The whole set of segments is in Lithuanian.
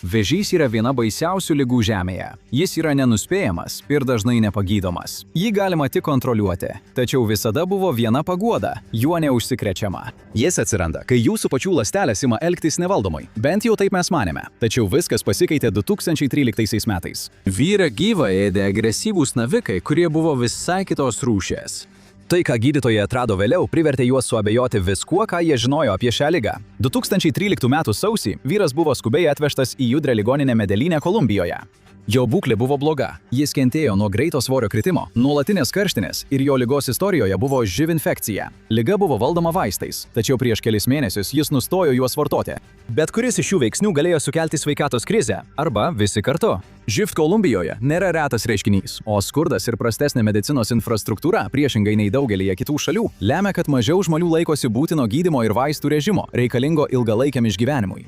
Vėžys yra viena baisiausių ligų Žemėje. Jis yra nenuspėjamas ir dažnai nepagydomas. Jį galima tik kontroliuoti, tačiau visada buvo viena paguoda – juo neužsikrečiama. Jis atsiranda, kai jūsų pačių ląstelės ima elgtis nevaldomai. Bent jau taip mes manėme. Tačiau viskas pasikeitė 2013 metais. Vyrą gyvą ėdė agresyvūs navikai, kurie buvo visai kitos rūšies. Tai, ką gydytojai atrado vėliau, privertė juos suabejoti viskuo, ką jie žinojo apie šią ligą. 2013 m. sausį vyras buvo skubiai atvežtas į judrią ligoninę Medelyne, Kolumbijoje. Jo būklė buvo bloga. Jis kentėjo nuo greito svorio kritimo, nuolatinės karštinės ir jo ligos istorijoje buvo živ infekcija. Liga buvo valdoma vaistais, tačiau prieš kelis mėnesius jis nustojo juos vartoti. Bet kuris iš šių veiksnių galėjo sukelti sveikatos krizę, arba visi kartu. Živ Kolumbijoje nėra retas reiškinys, o skurdas ir prastesnė medicinos infrastruktūra, priešingai nei daugelyje kitų šalių, lemia, kad mažiau žmonių laikosi būtino gydymo ir vaistų režimo, reikalingo ilgalaikiam išgyvenimui.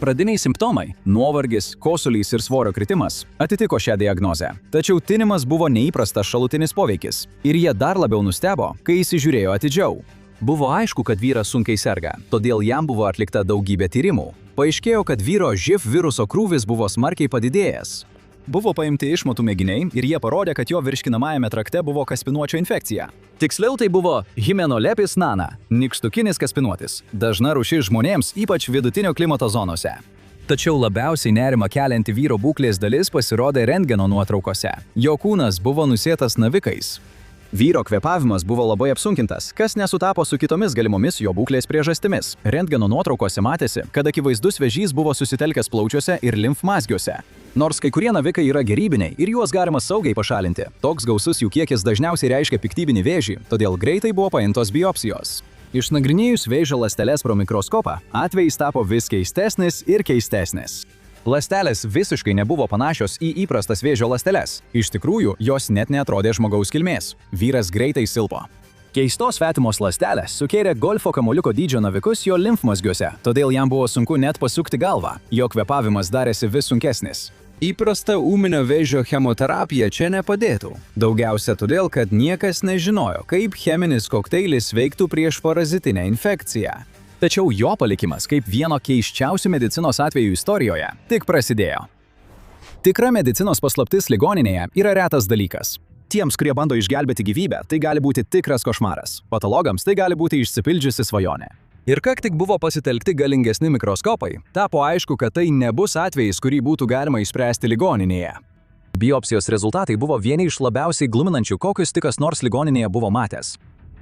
Pradiniai simptomai – nuovargis, kosulys ir svorio kritimas – atitiko šią diagnozę. Tačiau tinimas buvo neįprastas šalutinis poveikis. Ir jie dar labiau nustebo, kai įsižiūrėjo atidžiau. Buvo aišku, kad vyras sunkiai serga, todėl jam buvo atlikta daugybė tyrimų. Paaiškėjo, kad vyro živ viruso krūvis buvo smarkiai padidėjęs. Buvo paimti išmatų mėginiai ir jie parodė, kad jo virškinamajame trakte buvo kaspinuočio infekcija. Tiksliau tai buvo Himenolepis nana – nykštukinis kaspinuotis. Dažna rūšis žmonėms, ypač vidutinio klimato zonose. Tačiau labiausiai nerimą kelianti vyro būklės dalis pasirodė rentgeno nuotraukose. Jo kūnas buvo nusėtas navikais. Vyro kvėpavimas buvo labai apsunkintas, kas nesutapo su kitomis galimomis jo būklės priežastimis. Rentgeno nuotraukose matėsi, kad akivaizdus vėžys buvo susitelkęs plaučiuose ir limfmazgiuose. Nors kai kurie navikai yra gerybiniai ir juos galima saugiai pašalinti, toks gausus jų kiekis dažniausiai reiškia piktybinį vėžį, todėl greitai buvo paimtos biopsijos. Išnagrinėjus vėžio ląsteles pro mikroskopą, atvejis tapo vis keistesnis ir keistesnis. Ląstelės visiškai nebuvo panašios į įprastas vėžio ląsteles. Iš tikrųjų, jos net neatrodė žmogaus kilmės. Vyras greitai silpo. Keistos svetimos ląstelės sukėlė golfo kamuoliuko dydžio navikus jo limfmazgiuose, todėl jam buvo sunku net pasukti galvą. Jo kvėpavimas darėsi vis sunkesnis. Įprasta ūminio vėžio chemoterapija čia nepadėtų. Daugiausia todėl, kad niekas nežinojo, kaip cheminis kokteilis veiktų prieš parazitinę infekciją. Tačiau jo palikimas kaip vieno keisčiausių medicinos atvejų istorijoje tik prasidėjo. Tikra medicinos paslaptis ligoninėje yra retas dalykas. Tiems, kurie bando išgelbėti gyvybę, tai gali būti tikras košmaras. Patologams tai gali būti išsipildžiusi svajonė. Ir kai tik buvo pasitelkti galingesni mikroskopai, tapo aišku, kad tai nebus atvejis, kurį būtų galima išspręsti ligoninėje. Biopsijos rezultatai buvo vieni iš labiausiai gluminančių, kokius tik kas nors ligoninėje buvo matęs.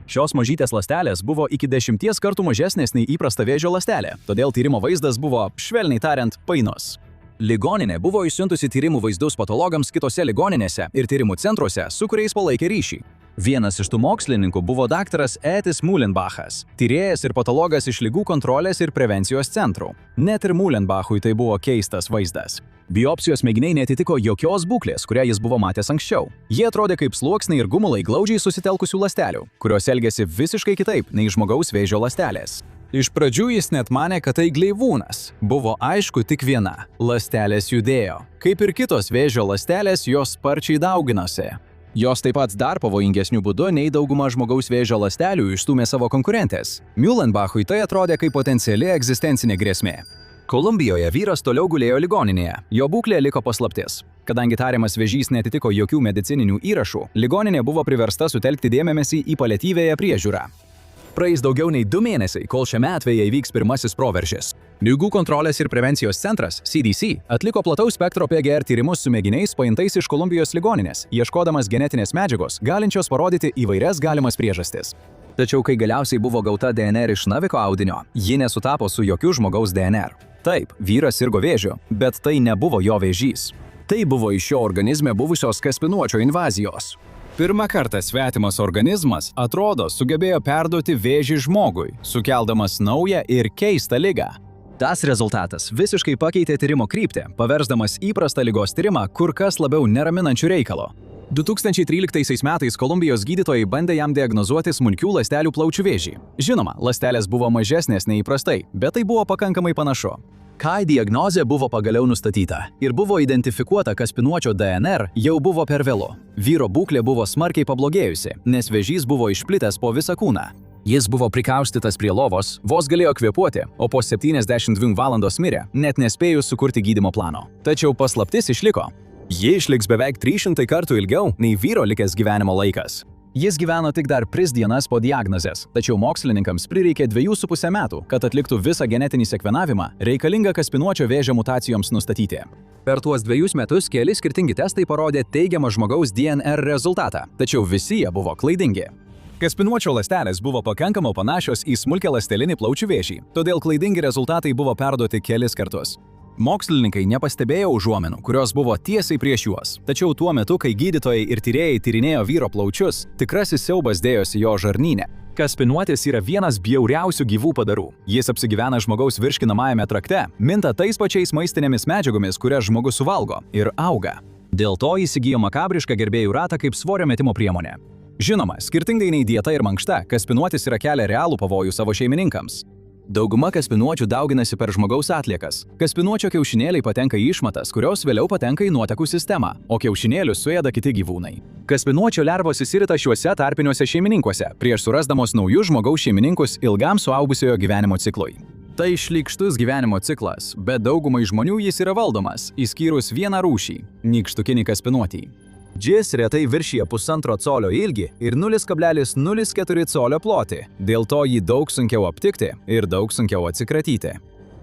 Šios mažytės ląstelės buvo iki 10 kartų mažesnės nei įprasta vėžio ląstelė, todėl tyrimo vaizdas buvo, švelniai tariant, painus. Ligoninė buvo išsiuntusi tyrimų vaizdus patologams kitose ligoninėse ir tyrimų centruose, su kuriais palaikė ryšį. Vienas iš tų mokslininkų buvo daktaras Etis Muhlenbachas, tyrėjas ir patologas iš ligų kontrolės ir prevencijos centrų. Net ir Muhlenbachui tai buvo keistas vaizdas. Biopsijos mėginiai neatitiko jokios būklės, kurią jis buvo matęs anksčiau. Jie atrodė kaip sluoksniai ir gumulai glaudžiai susitelkusių ląstelių, kurios elgėsi visiškai kitaip nei žmogaus vėžio ląstelės. Iš pradžių jis net manė, kad tai gleivūnas. Buvo aišku tik viena – ląstelės judėjo. Kaip ir kitos vėžio ląstelės, jos sparčiai dauginosi. Jos taip pat dar pavojingesnių būdų nei dauguma žmogaus vėžio ląstelių išstūmė savo konkurentės. Muhlenbachui tai atrodė kaip potenciali egzistencinė grėsmė. Kolumbijoje vyras toliau gulėjo ligoninėje. Jo būklė liko paslaptis. Kadangi tariamas vėžys netitiko jokių medicininių įrašų, ligoninė buvo priversta sutelkti dėmesį į paliatyviąją priežiūrą. Praeis daugiau nei 2 mėnesiai, kol šiame atveju įvyks pirmasis proveržis. Ligų kontrolės ir prevencijos centras, CDC, atliko plataus spektro PGR tyrimus su mėginiais paimtais iš Kolumbijos ligoninės, ieškodamas genetinės medžiagos, galinčios parodyti įvairias galimas priežastis. Tačiau kai galiausiai buvo gauta DNR iš naviko audinio, ji nesutapo su jokiu žmogaus DNR. Taip, vyras sirgo vėžiu, bet tai nebuvo jo vėžys. Tai buvo iš jo organizme buvusios kaspinuočio invazijos. Pirmą kartą svetimas organizmas, atrodo, sugebėjo perduoti vėžį žmogui, sukeldamas naują ir keistą ligą. Tas rezultatas visiškai pakeitė tyrimo kryptį, paversdamas įprastą ligos tyrimą kur kas labiau neraminančių reikalo. 2013 metais Kolumbijos gydytojai bandė jam diagnozuoti smulkių ląstelių plaučių vėžį. Žinoma, ląstelės buvo mažesnės nei įprastai, bet tai buvo pakankamai panašu. Kai diagnozė buvo pagaliau nustatyta ir buvo identifikuota kaspinuočio DNR, jau buvo per vėlu. Vyro būklė buvo smarkiai pablogėjusi, nes vėžys buvo išplitęs po visą kūną. Jis buvo prikaustytas prie lovos, vos galėjo kvėpuoti, o po 72 valandos mirė, net nespėjus sukurti gydymo plano. Tačiau paslaptis išliko. Ji išliks beveik 300 kartų ilgiau nei vyro likęs gyvenimo laikas. Jis gyveno tik dar 3 dienas po diagnozės, tačiau mokslininkams prireikė 2,5 metų, kad atliktų visą genetinį sekvenavimą reikalingą kaspinuočio vėžio mutacijoms nustatyti. Per tuos 2 metus keli skirtingi testai parodė teigiamą žmogaus DNR rezultatą, tačiau visi jie buvo klaidingi. Kaspinuočio ląstelės buvo pakankamai panašios į smulkialąstelinį plaučių vėžį, todėl klaidingi rezultatai buvo perduoti kelis kartus. Mokslininkai nepastebėjo užuominų, kurios buvo tiesiai prieš juos. Tačiau tuo metu, kai gydytojai ir tyrėjai tyrinėjo vyro plaučius, tikrasis siaubas dėjosi jo žarnyne. Kaspinuotis yra vienas bjauriausių gyvų padarų. Jis apsigyvena žmogaus virškinamajame trakte, minta tais pačiais maistinėmis medžiagomis, kurias žmogus suvalgo, ir auga. Dėl to įsigijo makabrišką gerbėjų ratą kaip svorio metimo priemonė. Žinoma, skirtingai nei dieta ir mankšta, kaspinuotis yra kelia realų pavojų savo šeimininkams. Dauguma kaspinuočių dauginasi per žmogaus atliekas. Kaspinuočio kiaušinėliai patenka į išmatas, kurios vėliau patenka į nuotekų sistemą, o kiaušinėlius suėda kiti gyvūnai. Kaspinuočio lervos įsirita šiuose tarpiniuose šeimininkuose, prieš surasdamos naujus žmogaus šeimininkus ilgam suaugusiojo gyvenimo ciklui. Tai šlykštus gyvenimo ciklas, bet daugumai žmonių jis yra valdomas, išskyrus vieną rūšį – nykštukinį kaspinuotį. Jis retai viršyje 1,5 colio ilgį ir 0,04 colio plotį, dėl to jį daug sunkiau aptikti ir daug sunkiau atsikratyti.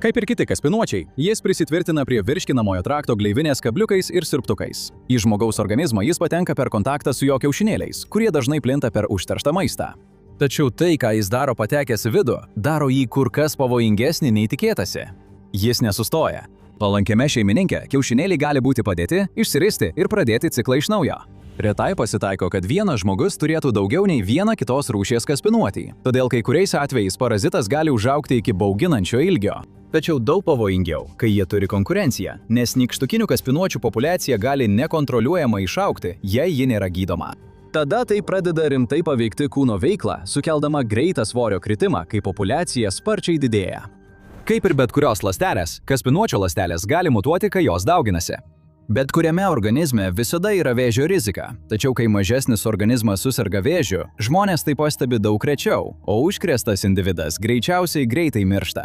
Kaip ir kiti kaspinuočiai, jis prisitvirtina prie virškinamojo trakto gleivinės kabliukais ir siurbtukais. Į žmogaus organizmą jis patenka per kontaktą su jo kiaušinėliais, kurie dažnai plinta per užterštą maistą. Tačiau tai, ką jis daro patekęs į vidų, daro jį kur kas pavojingesnį nei tikėtasi. Jis nesustoja. Palankiame šeimininkė kiaušinėliai gali būti padėti, išsiristi ir pradėti ciklą iš naujo. Retai pasitaiko, kad vienas žmogus turėtų daugiau nei vieną kitos rūšies kaspinuotį, todėl kai kuriais atvejais parazitas gali užaugti iki bauginančio ilgio. Tačiau daug pavojingiau, kai jie turi konkurenciją, nes nykštukinių kaspinuočių populiacija gali nekontroliuojamai išaugti, jei ji nėra gydoma. Tada tai pradeda rimtai paveikti kūno veiklą, sukeldama greitą svorio kritimą, kai populiacija sparčiai didėja. Kaip ir bet kurios ląstelės, kaspinuočio ląstelės gali mutuoti, kai jos dauginasi. Bet kuriame organizme visada yra vėžio rizika, tačiau kai mažesnis organizmas suserga vėžiu, žmonės tai pastebi daug rečiau, o užkrėstas individas greičiausiai greitai miršta.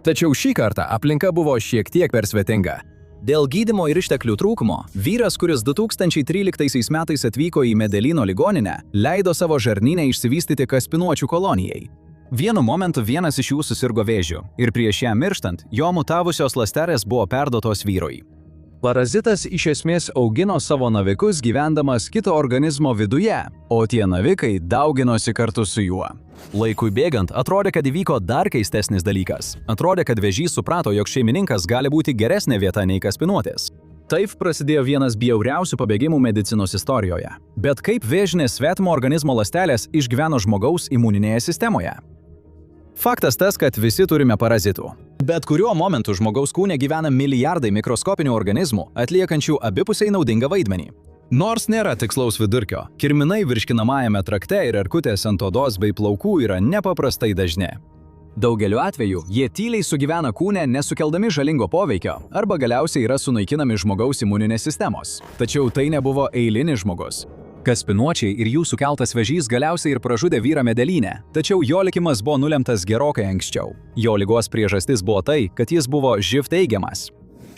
Tačiau šį kartą aplinka buvo šiek tiek per svetinga. Dėl gydymo ir išteklių trūkumo, vyras, kuris 2013 metais atvyko į Medelyno ligoninę, leido savo žarnyne išsivystyti kaspinuočių kolonijai. Vienu momentu vienas iš jų susirgo vėžiu ir prieš ją mirštant, jo mutavusios ląstelės buvo perduotos vyrui. Parazitas iš esmės augino savo navikus gyvendamas kito organizmo viduje, o tie navikai dauginosi kartu su juo. Laikui bėgant atrodė, kad įvyko dar keistesnis dalykas. Atrodė, kad vėžys suprato, jog šeimininkas gali būti geresnė vieta nei kaspinuotis. Taip prasidėjo vienas bjauriausių pabėgimų medicinos istorijoje. Bet kaip vėžinės svetimo organizmo ląstelės išgyveno žmogaus imuninėje sistemoje? Faktas tas, kad visi turime parazitų. Bet kuriuo momentu žmogaus kūne gyvena milijardai mikroskopinių organizmų, atliekančių abipusiai naudingą vaidmenį. Nors nėra tikslaus vidurkio, kirminai virškinamajame trakte ir erkutės ant odos bei plaukų yra nepaprastai dažni. Daugeliu atveju jie tyliai sugyvena kūne nesukeldami žalingo poveikio arba galiausiai yra sunaikinami žmogaus imuninės sistemos. Tačiau tai nebuvo eilinis žmogus. Kaspinuočiai ir jų sukeltas vėžys galiausiai ir pražudė vyrą Medelyne, tačiau jo likimas buvo nulemtas gerokai anksčiau. Jo ligos priežastis buvo tai, kad jis buvo živ teigiamas.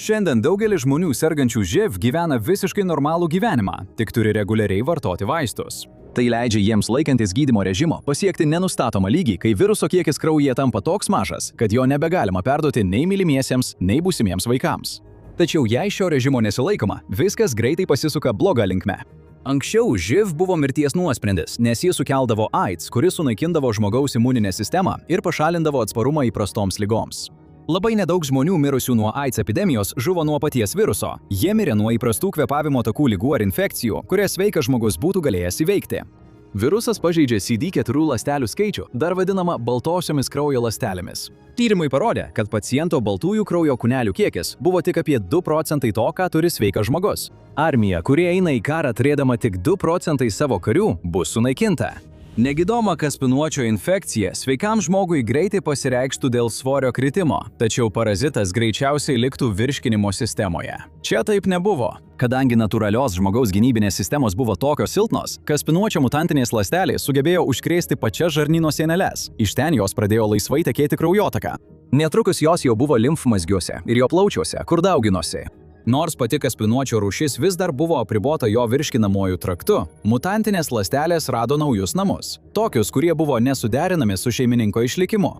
Šiandien daugelis žmonių sergančių živ gyvena visiškai normalų gyvenimą, tik turi reguliariai vartoti vaistus. Tai leidžia jiems laikantis gydymo režimo pasiekti nenustatomą lygį, kai viruso kiekis kraujyje tampa toks mažas, kad jo nebegalima perduoti nei mylimiesiems, nei būsimiems vaikams. Tačiau jei šio režimo nesilaikoma, viskas greitai pasisuka bloga linkme. Anksčiau živ buvo mirties nuosprendis, nes jis sukeldavo AIDS, kuris sunaikindavo žmogaus imuninę sistemą ir pašalindavo atsparumą įprastoms ligoms. Labai nedaug žmonių mirusių nuo AIDS epidemijos žuvo nuo paties viruso. Jie mirė nuo įprastų kvėpavimo takų ligų ar infekcijų, kurias sveikas žmogus būtų galėjęs įveikti. Virusas pažeidžia CD4 ląstelių skaičių, dar vadinama baltosiomis kraujo ląstelėmis. Tyrimai parodė, kad paciento baltųjų kraujo kūnelių kiekis buvo tik apie 2 procentai to, ką turi sveikas žmogus. Armija, kuri eina į karą turėdama tik 2 procentai savo karių, bus sunaikinta. Negydoma kaspinuočio infekcija sveikam žmogui greitai pasireikštų dėl svorio kritimo, tačiau parazitas greičiausiai liktų virškinimo sistemoje. Čia taip nebuvo. Kadangi natūralios žmogaus gynybinės sistemos buvo tokios silpnos, kaspinuočio mutantinės ląstelės sugebėjo užkrėsti pačias žarnyno sieneles. Iš ten jos pradėjo laisvai tekėti kraujotaka. Netrukus jos jau buvo limfmazgiuose ir jo plaučiuose, kur dauginosi. Nors pati kaspinuočio rūšis vis dar buvo apribota jo virškinamojų traktu, mutantinės ląstelės rado naujus namus, tokius, kurie buvo nesuderinami su šeimininko išlikimu.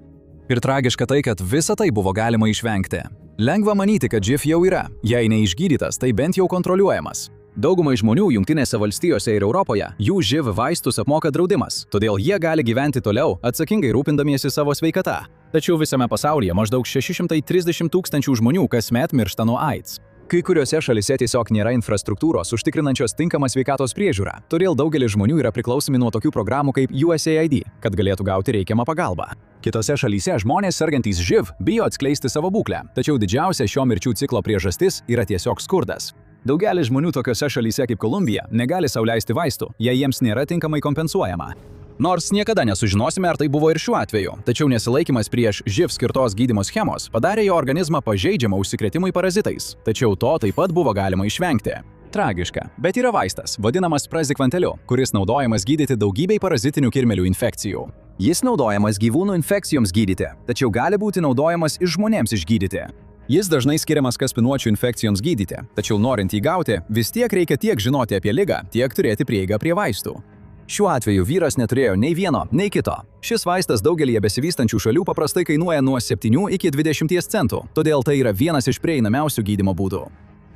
Ir tragiška tai, kad visą tai buvo galima išvengti. Lengva manyti, kad živ jau yra, jei neišgydytas, tai bent jau kontroliuojamas. Daugumai žmonių Jungtinėse valstijose ir Europoje jų živ vaistus apmoka draudimas, todėl jie gali gyventi toliau, atsakingai rūpindamiesi savo sveikata. Tačiau visame pasaulyje maždaug 630 000 žmonių kasmet miršta nuo AIDS. Kai kuriuose šalise tiesiog nėra infrastruktūros užtikrinančios tinkamą sveikatos priežiūrą, todėl daugelis žmonių yra priklausomi nuo tokių programų kaip USAID, kad galėtų gauti reikiamą pagalbą. Kitose šalyse žmonės sergantys živ bijo atskleisti savo būklę, tačiau didžiausia šio mirčių ciklo priežastis yra tiesiog skurdas. Daugelis žmonių tokiose šalyse kaip Kolumbija negali sau leisti vaistų, jei jiems nėra tinkamai kompensuojama. Nors niekada nesužinosime, ar tai buvo ir šiuo atveju, tačiau nesilaikymas prieš živ skirtos gydymo schemos padarė jo organizmą pažeidžiamą užsikrėtimui parazitais, tačiau to taip pat buvo galima išvengti. Tragiška, bet yra vaistas, vadinamas prazikvanteliu, kuris naudojamas gydyti daugybei parazitinių kirmėlių infekcijų. Jis naudojamas gyvūnų infekcijoms gydyti, tačiau gali būti naudojamas ir žmonėms išgydyti. Jis dažnai skiriamas kaspinuočių infekcijoms gydyti, tačiau norint jį gauti, vis tiek reikia tiek žinoti apie ligą, tiek turėti prieigą prie vaistų. Šiuo atveju vyras neturėjo nei vieno, nei kito. Šis vaistas daugelį besivystančių šalių paprastai kainuoja nuo 7 iki 20 centų, todėl tai yra vienas iš prieinamiausių gydymo būdų.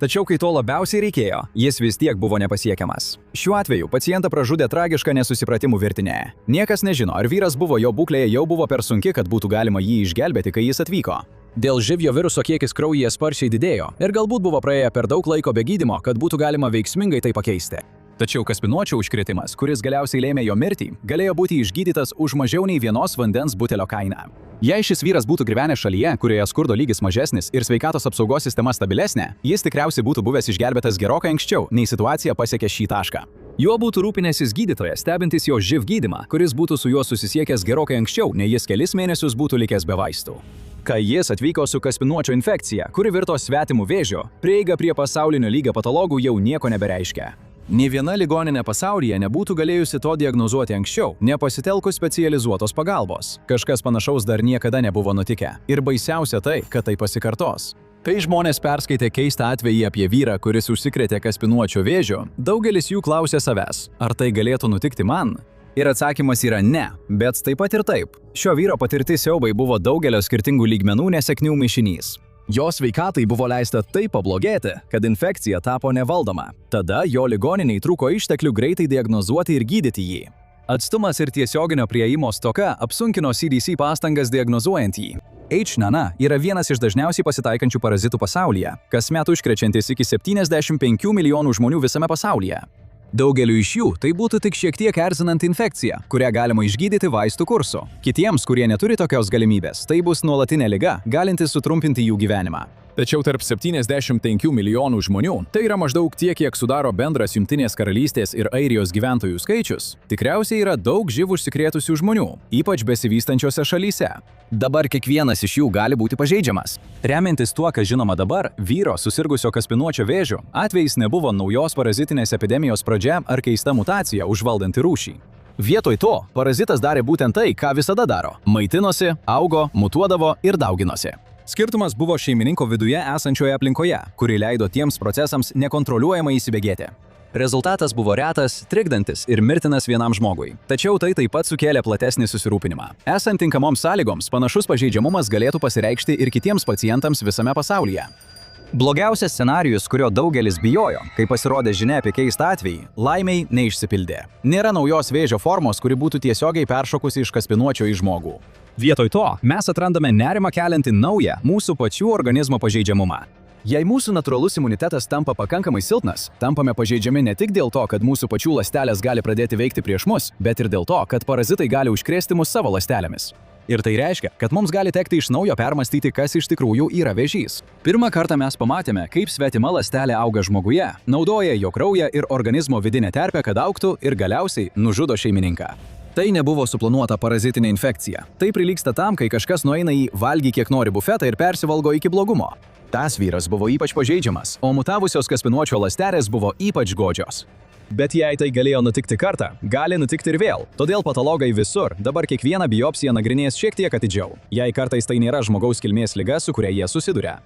Tačiau kai to labiausiai reikėjo, jis vis tiek buvo nepasiekiamas. Šiuo atveju pacientą pražudė tragiška nesusipratimų virtinė. Niekas nežino, ar vyras buvo jo būklėje jau buvo per sunki, kad būtų galima jį išgelbėti, kai jis atvyko. Dėl živjo viruso kiekis kraujyje sparčiai didėjo ir galbūt buvo praėję per daug laiko be gydymo, kad būtų galima veiksmingai tai pakeisti. Tačiau kaspinuočio užkrėtimas, kuris galiausiai lėmė jo mirtį, galėjo būti išgydytas už mažiau nei vienos vandens butelio kainą. Jei šis vyras būtų gyvenęs šalyje, kurioje skurdo lygis mažesnis ir sveikatos apsaugos sistema stabilesnė, jis tikriausiai būtų buvęs išgelbėtas gerokai anksčiau, nei situacija pasiekė šį tašką. Juo būtų rūpinęsis gydytojas, stebintis jo živ gydymą, kuris būtų su juo susisiekęs gerokai anksčiau, nei jis kelis mėnesius būtų likęs be vaistų. Kai jis atvyko su kaspinuočio infekcija, kuri virto svetimų vėžiu, prieiga prie pasaulinio lygio patologų jau nieko nebereiškia. Nė viena ligoninė pasaulyje nebūtų galėjusi to diagnozuoti anksčiau, nepasitelkus specializuotos pagalbos. Kažkas panašaus dar niekada nebuvo nutikę. Ir baisiausia tai, kad tai pasikartos. Kai žmonės perskaitė keistą atvejį apie vyrą, kuris užsikrėtė kaspinuočio vėžiu, daugelis jų klausė savęs, ar tai galėtų nutikti man? Ir atsakymas yra ne, bet taip pat ir taip. Šio vyro patirti siaubai buvo daugelio skirtingų lygmenų nesėkmių mišinys. Jo sveikatai buvo leista taip pablogėti, kad infekcija tapo nevaldoma. Tada jo ligoniniai trūko išteklių greitai diagnozuoti ir gydyti jį. Atstumas ir tiesioginio prieimo stoka apsunkino CDC pastangas diagnozuojant jį. H. yra vienas iš dažniausiai pasitaikančių parazitų pasaulyje, kasmet užkrečiantis iki 75 milijonų žmonių visame pasaulyje. Daugeliu iš jų tai būtų tik šiek tiek erzinanti infekcija, kurią galima išgydyti vaistų kursu. Kitiems, kurie neturi tokios galimybės, tai bus nuolatinė liga, galinti sutrumpinti jų gyvenimą. Tačiau tarp 75 milijonų žmonių, tai yra maždaug tiek, kiek sudaro bendras Jungtinės karalystės ir Airijos gyventojų skaičius, tikriausiai yra daug živ užsikrėtusių žmonių, ypač besivystančiose šalyse. Dabar kiekvienas iš jų gali būti pažeidžiamas. Remiantis tuo, kas žinoma dabar, vyro susirgusio kaspinuočio vėžiu atvejis nebuvo naujos parazitinės epidemijos pradžia ar keista mutacija užvaldanti rūšį. Vietoj to, parazitas darė būtent tai, ką visada daro – maitinosi, augo, mutuodavo ir dauginosi. Skirtumas buvo šeimininko viduje esančioje aplinkoje, kuri leido tiems procesams nekontroliuojamai įsibėgėti. Rezultatas buvo retas, trikdantis ir mirtinas vienam žmogui. Tačiau tai taip pat sukėlė platesnį susirūpinimą. Esant tinkamoms sąlygoms, panašus pažeidžiamumas galėtų pasireikšti ir kitiems pacientams visame pasaulyje. Blogiausias scenarijus, kurio daugelis bijojo, kai pasirodė žinia apie keistą atvejį, laimiai neišsipildė. Nėra naujos vėžio formos, kuri būtų tiesiogiai peršokusi iš kaspinuočio į žmogų. Vietoj to, mes atrandame nerimą keliantį naują mūsų pačių organizmo pažeidžiamumą. Jei mūsų natūralus imunitetas tampa pakankamai silpnas, tampame pažeidžiami ne tik dėl to, kad mūsų pačių ląstelės gali pradėti veikti prieš mus, bet ir dėl to, kad parazitai gali užkrėsti mus savo ląstelėmis. Ir tai reiškia, kad mums gali tekti iš naujo permastyti, kas iš tikrųjų yra vėžys. Pirmą kartą mes pamatėme, kaip svetima ląstelė auga žmoguje, naudoja jo kraują ir organizmo vidinę terpę, kad augtų ir galiausiai nužudo šeimininką. Tai nebuvo suplanuota parazitinė infekcija. Tai prilyksta tam, kai kažkas nueina į valgyk kiek nori bufetą ir persivalgo iki blogumo. Tas vyras buvo ypač pažeidžiamas, o mutavusios kaspinuočio ląstelės buvo ypač godžios. Bet jei tai galėjo nutikti kartą, gali nutikti ir vėl. Todėl patologai visur dabar kiekvieną biopsiją nagrinės šiek tiek atidžiau, jei kartais tai nėra žmogaus kilmės liga, su kuria jie susiduria.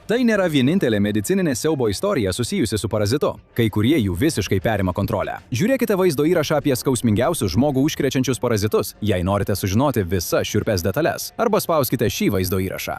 Tai nėra vienintelė medicininė siaubo istorija susijusi su parazitu. Kai kurie jų visiškai perima kontrolę. Žiūrėkite vaizdo įrašą apie skausmingiausius žmogų užkrečiančius parazitus, jei norite sužinoti visas šiurpias detalės, arba spauskite šį vaizdo įrašą.